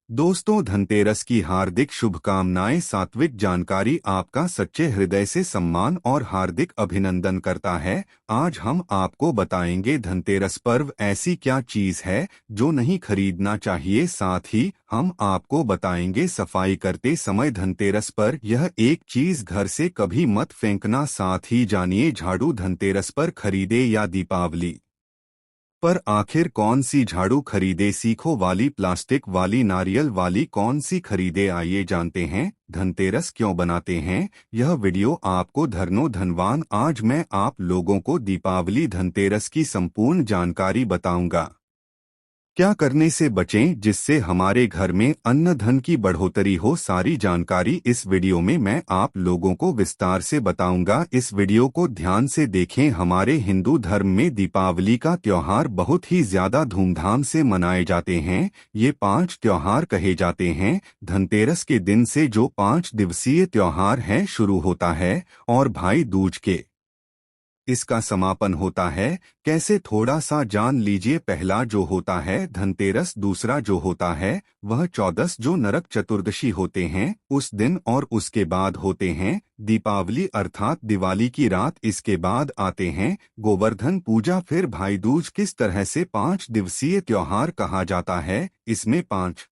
दोस्तों, धनतेरस की हार्दिक शुभकामनाएं। सात्विक जानकारी आपका सच्चे हृदय से सम्मान और हार्दिक अभिनंदन करता है। आज हम आपको बताएंगे धनतेरस पर्व ऐसी क्या चीज है जो नहीं खरीदना चाहिए। साथ ही हम आपको बताएंगे सफाई करते समय धनतेरस पर यह एक चीज घर से कभी मत फेंकना। साथ ही जानिए झाड़ू धनतेरस पर खरीदे या दीपावली पर आखिर कौन सी झाड़ू खरीदे, सीखो वाली, प्लास्टिक वाली, नारियल वाली, कौन सी खरीदे। आइए जानते हैं धनतेरस क्यों बनाते हैं। यह वीडियो आपको धनो धनवान। आज मैं आप लोगों को दीपावली धनतेरस की संपूर्ण जानकारी बताऊंगा। क्या करने से बचें जिससे हमारे घर में अन्न धन की बढ़ोतरी हो। सारी जानकारी इस वीडियो में मैं आप लोगों को विस्तार से बताऊंगा। इस वीडियो को ध्यान से देखें। हमारे हिंदू धर्म में दीपावली का त्योहार बहुत ही ज्यादा धूमधाम से मनाए जाते हैं। ये 5 त्योहार कहे जाते हैं। धनतेरस के दिन से जो 5 दिवसीय त्योहार है शुरू होता है और भाई दूज के इसका समापन होता है। कैसे, थोड़ा सा जान लीजिए। पहला जो होता है धनतेरस, दूसरा जो होता है वह चौदस जो नरक चतुर्दशी होते हैं उस दिन, और उसके बाद होते हैं दीपावली अर्थात दिवाली की रात। इसके बाद आते हैं गोवर्धन पूजा, फिर भाई दूज। किस तरह से 5 दिवसीय त्योहार कहा जाता है। इसमें 5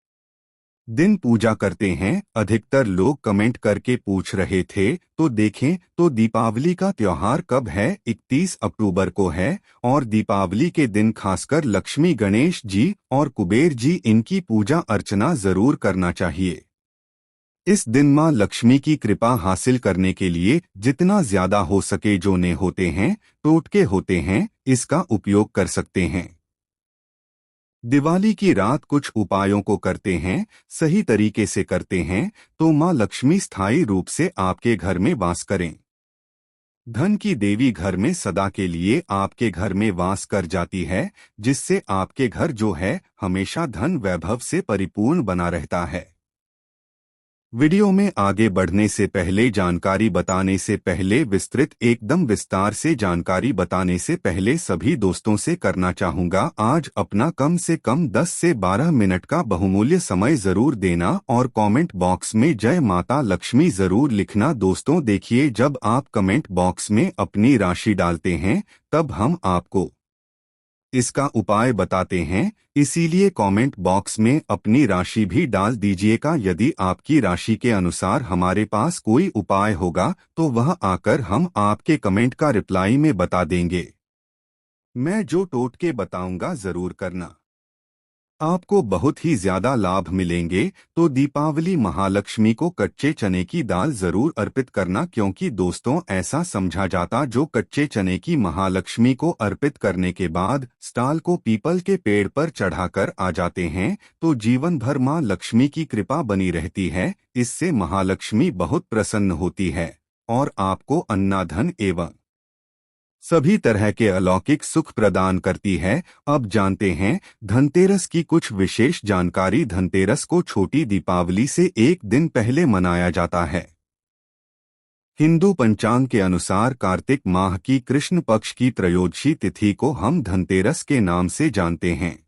दिन पूजा करते हैं। अधिकतर लोग कमेंट करके पूछ रहे थे, तो देखें तो दीपावली का त्योहार कब है। 31 अक्टूबर को है। और दीपावली के दिन खासकर लक्ष्मी, गणेश जी और कुबेर जी, इनकी पूजा अर्चना जरूर करना चाहिए। इस दिन मां लक्ष्मी की कृपा हासिल करने के लिए जितना ज्यादा हो सके जो ने होते हैं, टोटके होते हैं, इसका उपयोग कर सकते हैं। दिवाली की रात कुछ उपायों को करते हैं, सही तरीके से करते हैं तो मां लक्ष्मी स्थायी रूप से आपके घर में वास करें। धन की देवी घर में सदा के लिए आपके घर में वास कर जाती है, जिससे आपके घर जो है हमेशा धन वैभव से परिपूर्ण बना रहता है। वीडियो में आगे बढ़ने से पहले, जानकारी बताने से पहले, एकदम विस्तार से जानकारी बताने से पहले सभी दोस्तों से करना चाहूंगा, आज अपना कम से कम 10 से 12 मिनट का बहुमूल्य समय जरूर देना और कमेंट बॉक्स में जय माता लक्ष्मी जरूर लिखना। दोस्तों देखिए, जब आप कमेंट बॉक्स में अपनी राशि डालते हैं तब हम आपको इसका उपाय बताते हैं, इसीलिए कमेंट बॉक्स में अपनी राशि भी डाल दीजिएगा। यदि आपकी राशि के अनुसार हमारे पास कोई उपाय होगा तो वह आकर हम आपके कमेंट का रिप्लाई में बता देंगे। मैं जो टोटके बताऊंगा जरूर करना, आपको बहुत ही ज्यादा लाभ मिलेंगे। तो दीपावली महालक्ष्मी को कच्चे चने की दाल जरूर अर्पित करना, क्योंकि दोस्तों ऐसा समझा जाता जो कच्चे चने की महालक्ष्मी को अर्पित करने के बाद स्टाल को पीपल के पेड़ पर चढ़ाकर आ जाते हैं तो जीवन भर मां लक्ष्मी की कृपा बनी रहती है। इससे महालक्ष्मी बहुत प्रसन्न होती है और आपको अन्नाधन एवं सभी तरह के अलौकिक सुख प्रदान करती है। अब जानते हैं धनतेरस की कुछ विशेष जानकारी। धनतेरस को छोटी दीपावली से एक दिन पहले मनाया जाता है। हिंदू पंचांग के अनुसार कार्तिक माह की कृष्ण पक्ष की त्रयोदशी तिथि को हम धनतेरस के नाम से जानते हैं।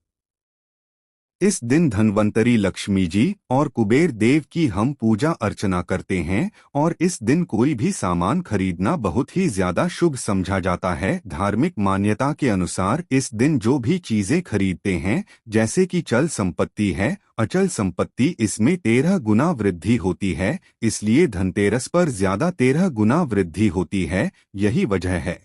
इस दिन धन्वंतरी लक्ष्मी जी और कुबेर देव की हम पूजा अर्चना करते हैं और इस दिन कोई भी सामान खरीदना बहुत ही ज्यादा शुभ समझा जाता है। धार्मिक मान्यता के अनुसार इस दिन जो भी चीजें खरीदते हैं, जैसे कि चल संपत्ति है, अचल संपत्ति, इसमें 13 गुना वृद्धि होती है। इसलिए धनतेरस पर ज्यादा 13 गुना वृद्धि होती है। यही वजह है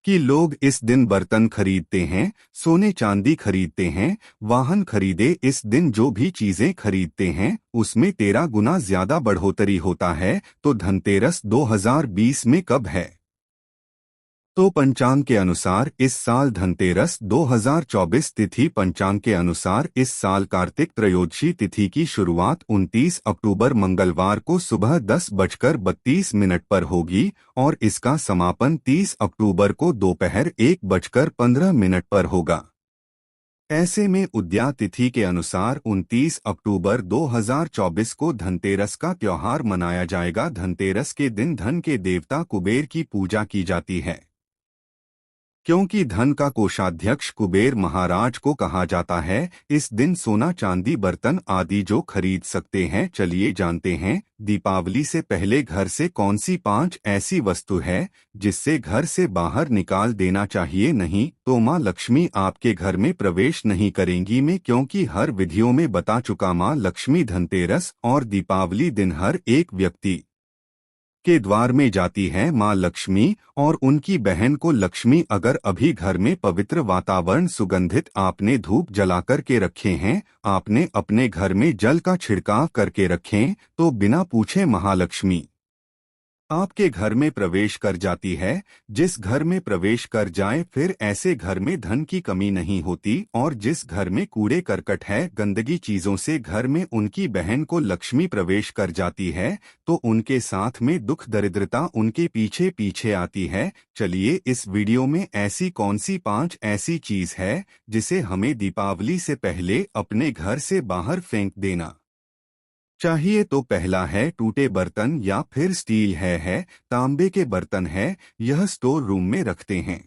कि लोग इस दिन बर्तन खरीदते हैं, सोने चांदी खरीदते हैं, वाहन खरीदे। इस दिन जो भी चीजें खरीदते हैं उसमें 13 गुना ज्यादा बढ़ोतरी होता है। तो धनतेरस 2020 में कब है? तो पंचांग के अनुसार इस साल धनतेरस 2024 तिथि। पंचांग के अनुसार इस साल कार्तिक त्रयोदशी तिथि की शुरुआत 29 अक्टूबर मंगलवार को सुबह 10:32 पर होगी और इसका समापन 30 अक्टूबर को दोपहर 1:15 पर होगा। ऐसे में उदया तिथि के अनुसार 29 अक्टूबर 2024 को धनतेरस का त्योहार मनाया जाएगा। धनतेरस के दिन धन के देवता कुबेर की पूजा की जाती है। क्योंकि धन का कोषाध्यक्ष कुबेर महाराज को कहा जाता है। इस दिन सोना चांदी बर्तन आदि जो खरीद सकते हैं। चलिए जानते हैं दीपावली से पहले घर से कौन सी 5 ऐसी वस्तु है जिससे घर से बाहर निकाल देना चाहिए। नहीं तो माँ लक्ष्मी आपके घर में प्रवेश नहीं करेंगी। मैं क्योंकि हर विधियों में बता चुका माँ लक्ष्मी धनतेरस और दीपावली दिन हर एक व्यक्ति के द्वार में जाती है माँ लक्ष्मी और उनकी बहन को लक्ष्मी। अगर अभी घर में पवित्र वातावरण सुगंधित आपने धूप जलाकर के रखे हैं, आपने अपने घर में जल का छिड़काव करके रखें, तो बिना पूछे महालक्ष्मी आपके घर में प्रवेश कर जाती है। जिस घर में प्रवेश कर जाए फिर ऐसे घर में धन की कमी नहीं होती। और जिस घर में कूड़े करकट है, गंदगी चीजों से घर में उनकी बहन को लक्ष्मी प्रवेश कर जाती है, तो उनके साथ में दुख दरिद्रता उनके पीछे पीछे आती है। चलिए इस वीडियो में ऐसी कौन सी 5 ऐसी चीज है जिसे हमें दीपावली से पहले अपने घर से बाहर फेंक देना चाहिए। तो पहला है टूटे बर्तन या फिर स्टील है तांबे के बर्तन है, यह स्टोर रूम में रखते हैं।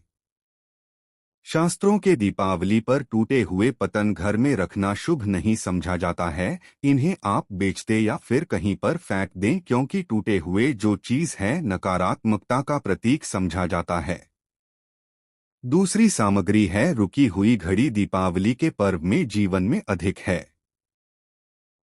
शास्त्रों के दीपावली पर टूटे हुए पतन घर में रखना शुभ नहीं समझा जाता है। इन्हें आप बेचते या फिर कहीं पर फेंक दें, क्योंकि टूटे हुए जो चीज है नकारात्मकता का प्रतीक समझा जाता है। दूसरी सामग्री है रुकी हुई घड़ी। दीपावली के पर्व में जीवन में अधिक है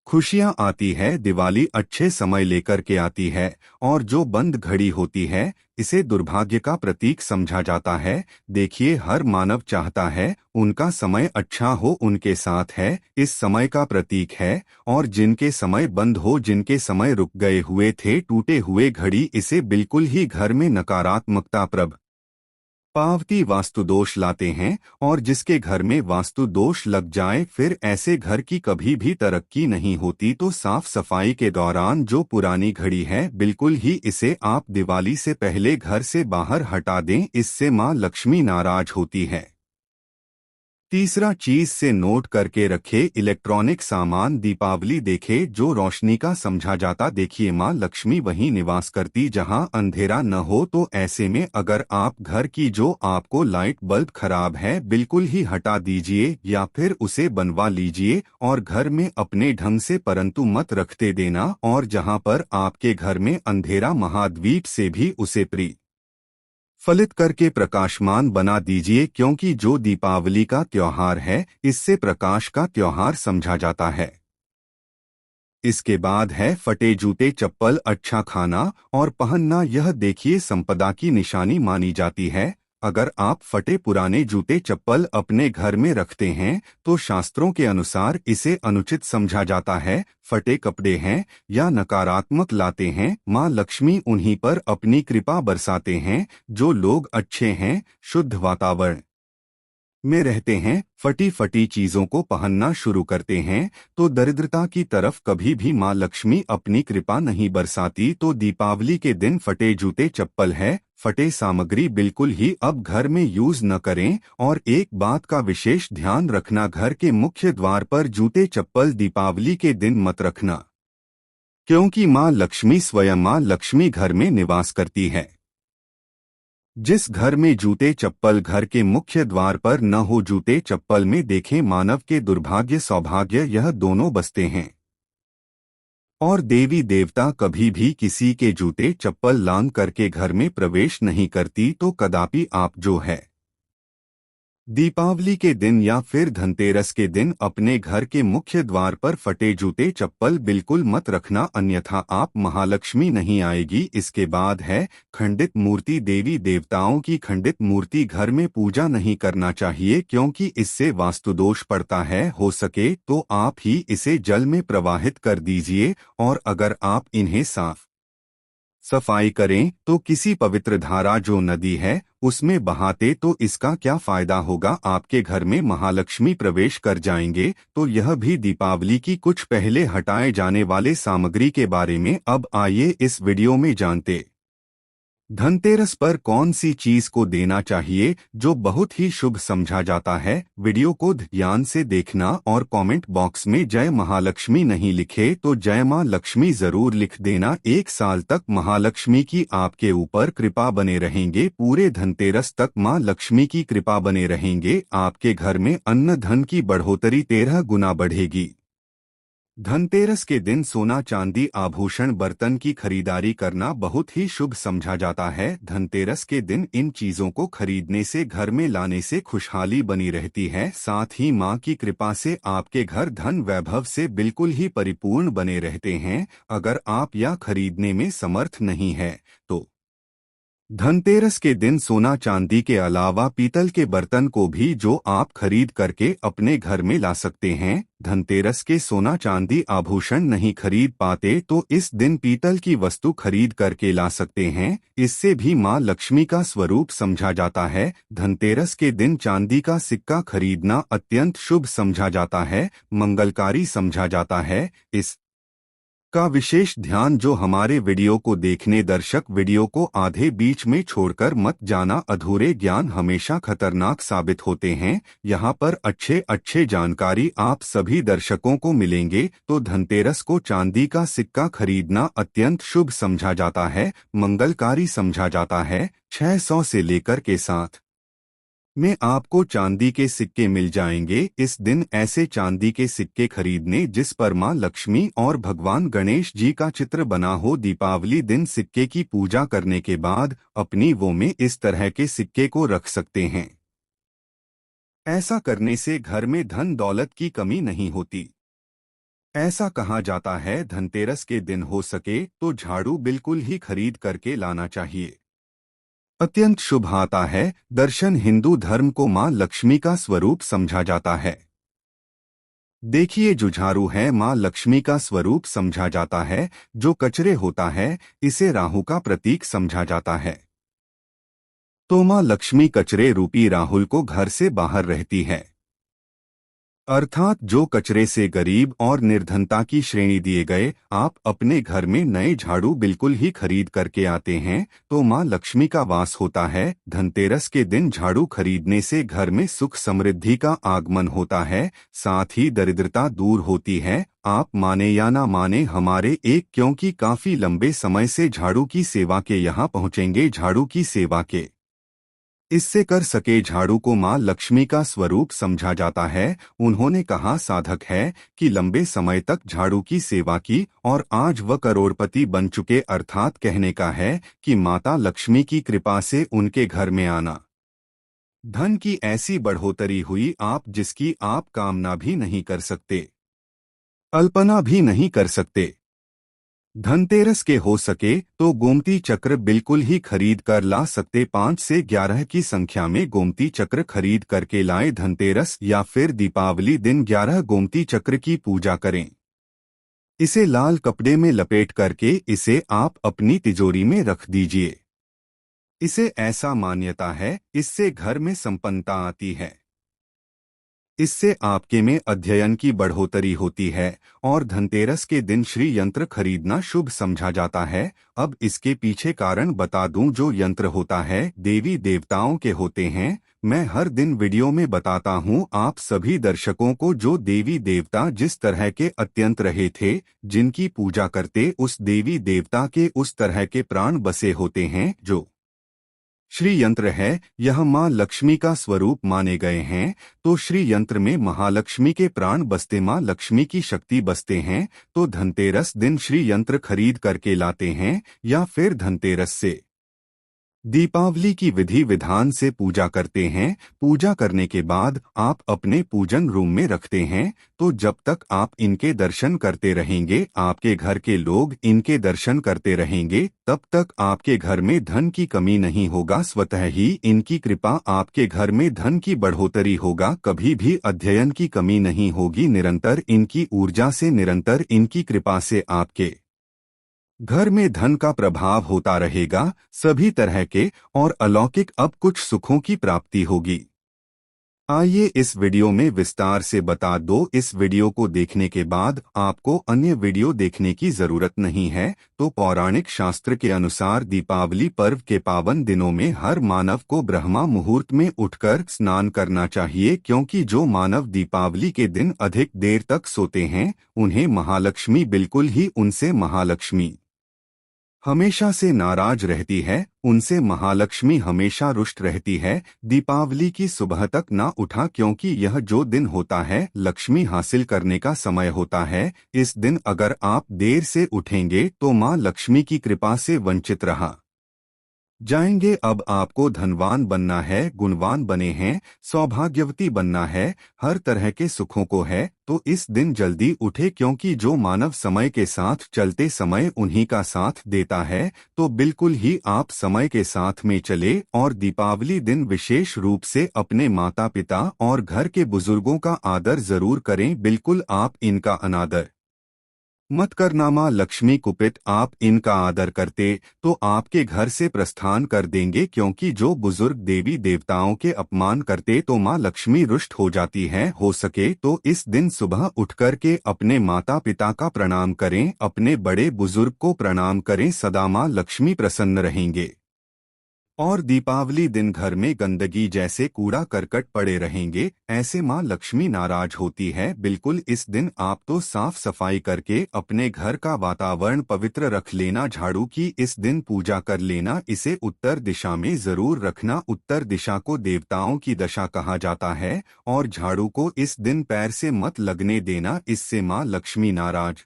खुशियां आती है, दिवाली अच्छे समय लेकर के आती है, और जो बंद घड़ी होती है इसे दुर्भाग्य का प्रतीक समझा जाता है। देखिए हर मानव चाहता है उनका समय अच्छा हो, उनके साथ है इस समय का प्रतीक है। और जिनके समय बंद हो, जिनके समय रुक गए हुए थे, टूटे हुए घड़ी, इसे बिल्कुल ही घर में नकारात्मकता पावती वास्तु दोष लाते हैं। और जिसके घर में वास्तु दोष लग जाए फिर ऐसे घर की कभी भी तरक्की नहीं होती। तो साफ सफाई के दौरान जो पुरानी घड़ी है बिल्कुल ही इसे आप दिवाली से पहले घर से बाहर हटा दें, इससे माँ लक्ष्मी नाराज होती है। तीसरा चीज से नोट करके रखे इलेक्ट्रॉनिक सामान। दीपावली देखे जो रोशनी का समझा जाता। देखिए माँ लक्ष्मी वहीं निवास करती जहां अंधेरा न हो। तो ऐसे में अगर आप घर की जो आपको लाइट बल्ब खराब है बिल्कुल ही हटा दीजिए या फिर उसे बनवा लीजिए और घर में अपने ढंग से, परंतु मत रखते देना। और जहां पर आपके घर में अंधेरा महाद्वीप से भी उसे फलित करके प्रकाशमान बना दीजिए, क्योंकि जो दीपावली का त्योहार है इससे प्रकाश का त्योहार समझा जाता है। इसके बाद है फटे जूते चप्पल। अच्छा खाना और पहनना यह देखिए संपदा की निशानी मानी जाती है। अगर आप फटे पुराने जूते चप्पल अपने घर में रखते हैं तो शास्त्रों के अनुसार इसे अनुचित समझा जाता है। फटे कपड़े हैं या नकारात्मक लाते हैं। माँ लक्ष्मी उन्हीं पर अपनी कृपा बरसाते हैं जो लोग अच्छे हैं, शुद्ध वातावरण में रहते हैं। फटी फटी चीजों को पहनना शुरू करते हैं तो दरिद्रता की तरफ कभी भी माँ लक्ष्मी अपनी कृपा नहीं बरसाती। तो दीपावली के दिन फटे जूते चप्पल है, फटे सामग्री बिल्कुल ही अब घर में यूज न करें। और एक बात का विशेष ध्यान रखना, घर के मुख्य द्वार पर जूते चप्पल दीपावली के दिन मत रखना, क्योंकि माँ लक्ष्मी स्वयं माँ लक्ष्मी घर में निवास करती है। जिस घर में जूते चप्पल घर के मुख्य द्वार पर न हो, जूते चप्पल में देखें मानव के दुर्भाग्य सौभाग्य यह दोनों बसते हैं। और देवी देवता कभी भी किसी के जूते चप्पल लांग करके घर में प्रवेश नहीं करती। तो कदापि आप जो है दीपावली के दिन या फिर धनतेरस के दिन अपने घर के मुख्य द्वार पर फटे जूते चप्पल बिल्कुल मत रखना, अन्यथा आप महालक्ष्मी नहीं आएगी। इसके बाद है खंडित मूर्ति। देवी देवताओं की खंडित मूर्ति घर में पूजा नहीं करना चाहिए, क्योंकि इससे वास्तुदोष पड़ता है। हो सके तो आप ही इसे जल में प्रवाहित कर दीजिए। और अगर आप इन्हें साफ सफाई करें तो किसी पवित्र धारा जो नदी है उसमें बहाते तो इसका क्या फायदा होगा। आपके घर में महालक्ष्मी प्रवेश कर जाएंगे। तो यह भी दीपावली की कुछ पहले हटाए जाने वाले सामग्री के बारे में अब आइए इस वीडियो में जानते धनतेरस पर कौन सी चीज को देना चाहिए जो बहुत ही शुभ समझा जाता है? वीडियो को ध्यान से देखना और कमेंट बॉक्स में जय महालक्ष्मी नहीं लिखे तो जय मां लक्ष्मी जरूर लिख देना। 1 साल तक महालक्ष्मी की आपके ऊपर कृपा बने रहेंगे। पूरे धनतेरस तक मां लक्ष्मी की कृपा बने रहेंगे। आपके घर में अन्न धन की बढ़ोतरी 13 गुना बढ़ेगी। धनतेरस के दिन सोना चांदी आभूषण बर्तन की खरीदारी करना बहुत ही शुभ समझा जाता है। धनतेरस के दिन इन चीजों को खरीदने से घर में लाने से खुशहाली बनी रहती है। साथ ही मां की कृपा से आपके घर धन वैभव से बिल्कुल ही परिपूर्ण बने रहते हैं। अगर आप यह खरीदने में समर्थ नहीं है तो धनतेरस के दिन सोना चांदी के अलावा पीतल के बर्तन को भी जो आप खरीद करके अपने घर में ला सकते हैं। धनतेरस के सोना चांदी आभूषण नहीं खरीद पाते तो इस दिन पीतल की वस्तु खरीद करके ला सकते हैं। इससे भी मां लक्ष्मी का स्वरूप समझा जाता है। धनतेरस के दिन चांदी का सिक्का खरीदना अत्यंत शुभ समझा जाता है, मंगलकारी समझा जाता है। इस का विशेष ध्यान जो हमारे वीडियो को देखने दर्शक वीडियो को आधे बीच में छोड़कर मत जाना। अधूरे ज्ञान हमेशा खतरनाक साबित होते हैं। यहाँ पर अच्छे अच्छे जानकारी आप सभी दर्शकों को मिलेंगे। तो धनतेरस को चांदी का सिक्का खरीदना अत्यंत शुभ समझा जाता है, मंगलकारी समझा जाता है। 600 से लेकर के 7 में आपको चांदी के सिक्के मिल जाएंगे। इस दिन ऐसे चांदी के सिक्के खरीदने जिस पर मां लक्ष्मी और भगवान गणेश जी का चित्र बना हो। दीपावली दिन सिक्के की पूजा करने के बाद अपनी वो में इस तरह के सिक्के को रख सकते हैं। ऐसा करने से घर में धन दौलत की कमी नहीं होती। ऐसा कहा जाता है धनतेरस के दिन हो सके तो झाड़ू बिल्कुल ही खरीद करके लाना चाहिए। अत्यंत शुभ आता है। दर्शन हिंदू धर्म को मां लक्ष्मी का स्वरूप समझा जाता है। देखिए जुझारू है मां लक्ष्मी का स्वरूप समझा जाता है। जो कचरे होता है इसे राहु का प्रतीक समझा जाता है। तो मां लक्ष्मी कचरे रूपी राहुल को घर से बाहर रहती है। अर्थात जो कचरे से गरीब और निर्धनता की श्रेणी दिए गए। आप अपने घर में नए झाड़ू बिल्कुल ही खरीद करके आते हैं तो मां लक्ष्मी का वास होता है। धनतेरस के दिन झाड़ू खरीदने से घर में सुख समृद्धि का आगमन होता है, साथ ही दरिद्रता दूर होती है। आप माने या ना माने हमारे एक क्योंकि काफी लंबे समय से झाड़ू की सेवा के यहाँ पहुँचेंगे। झाड़ू की सेवा के इससे कर सके झाड़ू को मां लक्ष्मी का स्वरूप समझा जाता है। उन्होंने कहा साधक है कि लंबे समय तक झाड़ू की सेवा की और आज वह करोड़पति बन चुके। अर्थात कहने का है कि माता लक्ष्मी की कृपा से उनके घर में आना धन की ऐसी बढ़ोतरी हुई आप जिसकी आप कामना भी नहीं कर सकते, कल्पना भी नहीं कर सकते। धनतेरस के हो सके तो गोमती चक्र बिल्कुल ही खरीद कर ला सकते। 5 से 11 की संख्या में गोमती चक्र खरीद करके लाए। धनतेरस या फिर दीपावली दिन 11 गोमती चक्र की पूजा करें। इसे लाल कपड़े में लपेट करके इसे आप अपनी तिजोरी में रख दीजिए। इसे ऐसा मान्यता है इससे घर में संपन्नता आती है। इससे आपके में अध्ययन की बढ़ोतरी होती है और धनतेरस के दिन श्री यंत्र खरीदना शुभ समझा जाता है। अब इसके पीछे कारण बता दूं। जो यंत्र होता है देवी देवताओं के होते हैं। मैं हर दिन वीडियो में बताता हूं आप सभी दर्शकों को जो देवी देवता जिस तरह के अत्यंत रहे थे, जिनकी पूजा करते उस देवी देवता के उस तरह के प्राण बसे होते हैं। जो श्री यंत्र है यह मां लक्ष्मी का स्वरूप माने गए हैं। तो श्री यंत्र में महालक्ष्मी के प्राण बसते, मां लक्ष्मी की शक्ति बसते हैं। तो धनतेरस दिन श्री यंत्र खरीद करके लाते हैं या फिर धनतेरस से दीपावली की विधि विधान से पूजा करते हैं। पूजा करने के बाद आप अपने पूजन रूम में रखते हैं। तो जब तक आप इनके दर्शन करते रहेंगे, आपके घर के लोग इनके दर्शन करते रहेंगे, तब तक आपके घर में धन की कमी नहीं होगा। स्वतः ही इनकी कृपा आपके घर में धन की बढ़ोतरी होगा। कभी भी अध्ययन की कमी नहीं होगी। निरंतर इनकी ऊर्जा से, निरंतर इनकी कृपा से आपके घर में धन का प्रभाव होता रहेगा। सभी तरह के और अलौकिक अब कुछ सुखों की प्राप्ति होगी। आइए इस वीडियो में विस्तार से बता दो। इस वीडियो को देखने के बाद आपको अन्य वीडियो देखने की जरूरत नहीं है। तो पौराणिक शास्त्र के अनुसार दीपावली पर्व के पावन दिनों में हर मानव को ब्रह्मा मुहूर्त में उठकर स्नान करना चाहिए, क्योंकि जो मानव दीपावली के दिन अधिक देर तक सोते हैं उन्हें महालक्ष्मी बिल्कुल ही उनसे महालक्ष्मी हमेशा से नाराज रहती है, उनसे महालक्ष्मी हमेशा रुष्ट रहती है। दीपावली की सुबह तक ना उठा, क्योंकि यह जो दिन होता है लक्ष्मी हासिल करने का समय होता है। इस दिन अगर आप देर से उठेंगे तो माँ लक्ष्मी की कृपा से वंचित रहा जाएंगे। अब आपको धनवान बनना है, गुणवान बने हैं, सौभाग्यवती बनना है, हर तरह के सुखों को है तो इस दिन जल्दी उठे, क्योंकि जो मानव समय के साथ चलते समय उन्हीं का साथ देता है। तो बिल्कुल ही आप समय के साथ में चले और दीपावली दिन विशेष रूप से अपने माता पिता और घर के बुजुर्गों का आदर जरूर करें। बिल्कुल आप इनका अनादर मत करना, माँ लक्ष्मी कुपित आप इनका आदर करते तो आपके घर से प्रस्थान कर देंगे, क्योंकि जो बुजुर्ग देवी देवताओं के अपमान करते तो माँ लक्ष्मी रुष्ट हो जाती है। हो सके तो इस दिन सुबह उठकर के अपने माता पिता का प्रणाम करें, अपने बड़े बुजुर्ग को प्रणाम करें, सदा माँ लक्ष्मी प्रसन्न रहेंगे। और दीपावली दिन घर में गंदगी जैसे कूड़ा करकट पड़े रहेंगे, ऐसे माँ लक्ष्मी नाराज होती है। बिल्कुल इस दिन आप तो साफ सफाई करके अपने घर का वातावरण पवित्र रख लेना, झाड़ू की इस दिन पूजा कर लेना, इसे उत्तर दिशा में जरूर रखना। उत्तर दिशा को देवताओं की दशा कहा जाता है और झाड़ू को इस दिन पैर से मत लगने देना, इससे माँ लक्ष्मी नाराज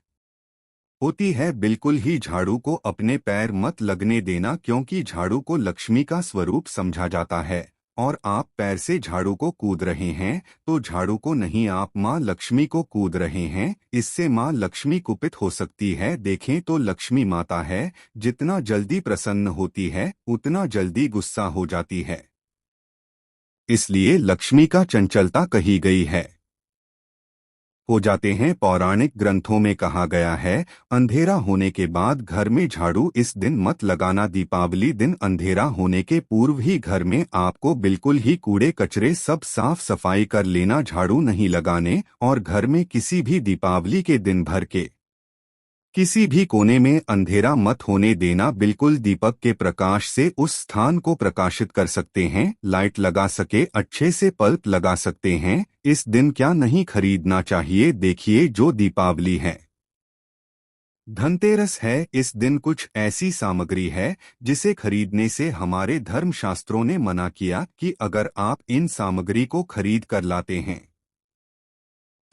होती है। बिल्कुल ही झाड़ू को अपने पैर मत लगने देना, क्योंकि झाड़ू को लक्ष्मी का स्वरूप समझा जाता है। और आप पैर से झाड़ू को कूद रहे हैं तो झाड़ू को नहीं, आप माँ लक्ष्मी को कूद रहे हैं, इससे माँ लक्ष्मी कुपित हो सकती है। देखें तो लक्ष्मी माता है, जितना जल्दी प्रसन्न होती है उतना जल्दी गुस्सा हो जाती है, इसलिए लक्ष्मी का चंचलता कही गई है हो जाते हैं। पौराणिक ग्रंथों में कहा गया है, अंधेरा होने के बाद घर में झाड़ू इस दिन मत लगाना। दीपावली दिन अंधेरा होने के पूर्व ही घर में आपको बिल्कुल ही कूड़े कचरे सब साफ सफाई कर लेना, झाड़ू नहीं लगाने। और घर में किसी भी दीपावली के दिन भर के किसी भी कोने में अंधेरा मत होने देना। बिल्कुल दीपक के प्रकाश से उस स्थान को प्रकाशित कर सकते हैं, लाइट लगा सके अच्छे से बल्ब लगा सकते हैं। इस दिन क्या नहीं खरीदना चाहिए, देखिए जो दीपावली है धनतेरस है, इस दिन कुछ ऐसी सामग्री है जिसे खरीदने से हमारे धर्मशास्त्रों ने मना किया कि अगर आप इन सामग्री को खरीद कर लाते हैं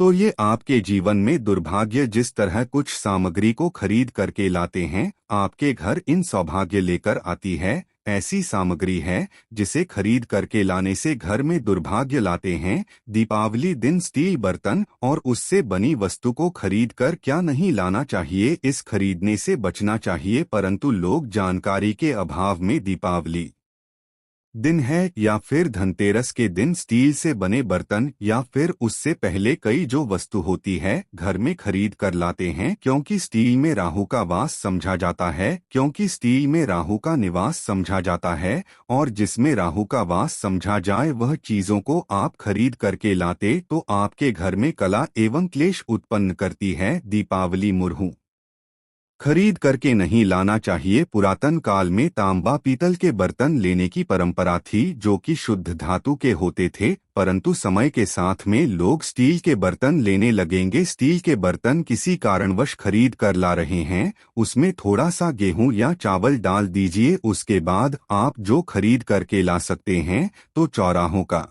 तो ये आपके जीवन में दुर्भाग्य। जिस तरह कुछ सामग्री को खरीद करके लाते हैं आपके घर इन सौभाग्य लेकर आती है, ऐसी सामग्री है जिसे खरीद करके लाने से घर में दुर्भाग्य लाते हैं। दीपावली दिन स्टील बर्तन और उससे बनी वस्तु को खरीद कर क्या नहीं लाना चाहिए, इस खरीदने से बचना चाहिए। परंतु लोग जानकारी के अभाव में दीपावली दिन है या फिर धनतेरस के दिन स्टील से बने बर्तन या फिर उससे पहले कई जो वस्तु होती है घर में खरीद कर लाते हैं, क्योंकि स्टील में राहु का वास समझा जाता है, क्योंकि स्टील में राहु का निवास समझा जाता है। और जिसमें राहु का वास समझा जाए वह चीजों को आप खरीद करके लाते तो आपके घर में कला एवं क्लेश उत्पन्न करती है। दीपावली मुरहु खरीद करके नहीं लाना चाहिए। पुरातन काल में तांबा पीतल के बर्तन लेने की परंपरा थी जो कि शुद्ध धातु के होते थे, परंतु समय के साथ में लोग स्टील के बर्तन लेने लगेंगे। स्टील के बर्तन किसी कारणवश खरीद कर ला रहे हैं, उसमें थोड़ा सा गेहूं या चावल डाल दीजिए, उसके बाद आप जो खरीद करके ला सकते हैं तो चौराहों का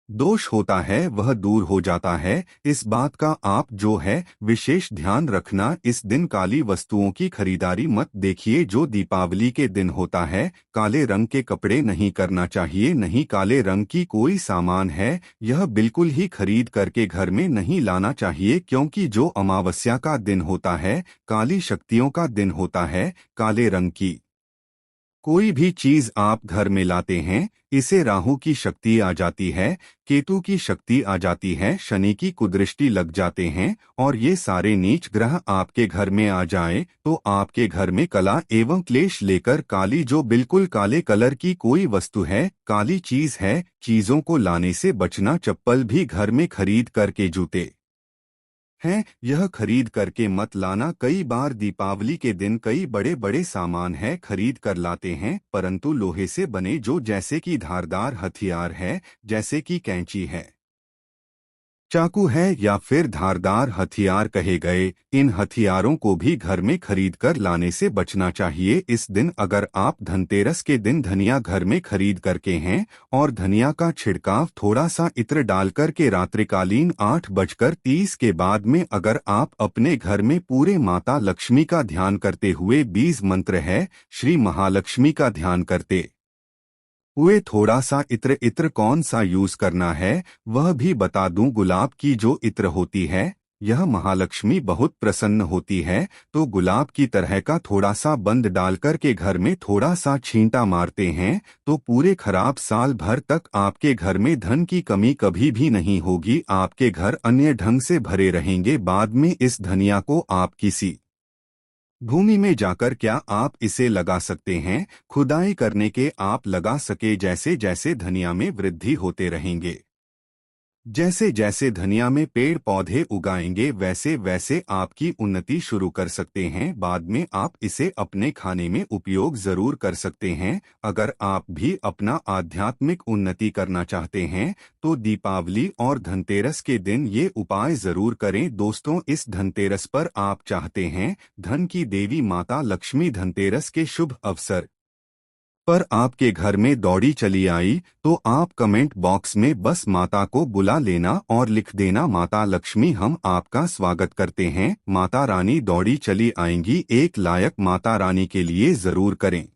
दोष होता है वह दूर हो जाता है। इस बात का आप जो है विशेष ध्यान रखना, इस दिन काली वस्तुओं की खरीदारी मत देखिए। जो दीपावली के दिन होता है काले रंग के कपड़े नहीं करना चाहिए, नहीं काले रंग की कोई सामान है यह बिल्कुल ही खरीद करके घर में नहीं लाना चाहिए, क्योंकि जो अमावस्या का दिन होता है काली शक्तियों का दिन होता है, काले रंग की कोई भी चीज आप घर में लाते हैं, इसे राहु की शक्ति आ जाती है, केतु की शक्ति आ जाती है, शनि की कुदृष्टि लग जाते हैं और ये सारे नीच ग्रह आपके घर में आ जाए तो आपके घर में कला एवं क्लेश लेकर काली, जो बिल्कुल काले कलर की कोई वस्तु है, काली चीज है, चीजों को लाने से बचना। चप्पल भी घर में खरीद करके, जूते हैं, यह खरीद करके मत लाना। कई बार दीपावली के दिन कई बड़े बड़े सामान है खरीद कर लाते हैं, परंतु लोहे से बने, जो जैसे कि धारदार हथियार है, जैसे कि कैंची है, चाकू है या फिर धारदार हथियार कहे गए, इन हथियारों को भी घर में खरीद कर लाने से बचना चाहिए। इस दिन अगर आप धनतेरस के दिन धनिया घर में खरीद करके हैं और धनिया का छिड़काव थोड़ा सा इत्र डालकर के रात्रिकालीन 8:30 के बाद में अगर आप अपने घर में पूरे माता लक्ष्मी का ध्यान करते हुए, बीज मंत्र है श्री महालक्ष्मी का ध्यान करते हुए थोड़ा सा इत्र कौन सा यूज करना है वह भी बता दूं। गुलाब की जो इत्र होती है, यह महालक्ष्मी बहुत प्रसन्न होती है, तो गुलाब की तरह का थोड़ा सा बंद डालकर के घर में थोड़ा सा छींटा मारते हैं तो पूरे खराब साल भर तक आपके घर में धन की कमी कभी भी नहीं होगी। आपके घर अन्य ढंग से भरे रहेंगे। बाद में इस धनिया को आप किसी भूमि में जाकर क्या आप इसे लगा सकते हैं, खुदाई करने के आप लगा सके। जैसे जैसे धनिया में वृद्धि होते रहेंगे, जैसे जैसे धनिया में पेड़ पौधे उगाएंगे, वैसे वैसे आपकी उन्नति शुरू कर सकते हैं। बाद में आप इसे अपने खाने में उपयोग जरूर कर सकते हैं। अगर आप भी अपना आध्यात्मिक उन्नति करना चाहते हैं तो दीपावली और धनतेरस के दिन ये उपाय जरूर करें। दोस्तों, इस धनतेरस पर आप चाहते हैं धन की देवी माता लक्ष्मी धनतेरस के शुभ अवसर पर आपके घर में दौड़ी चली आई तो आप कमेंट बॉक्स में बस माता को बुला लेना और लिख देना, माता लक्ष्मी हम आपका स्वागत करते हैं। माता रानी दौड़ी चली आएंगी। एक लायक माता रानी के लिए जरूर करें।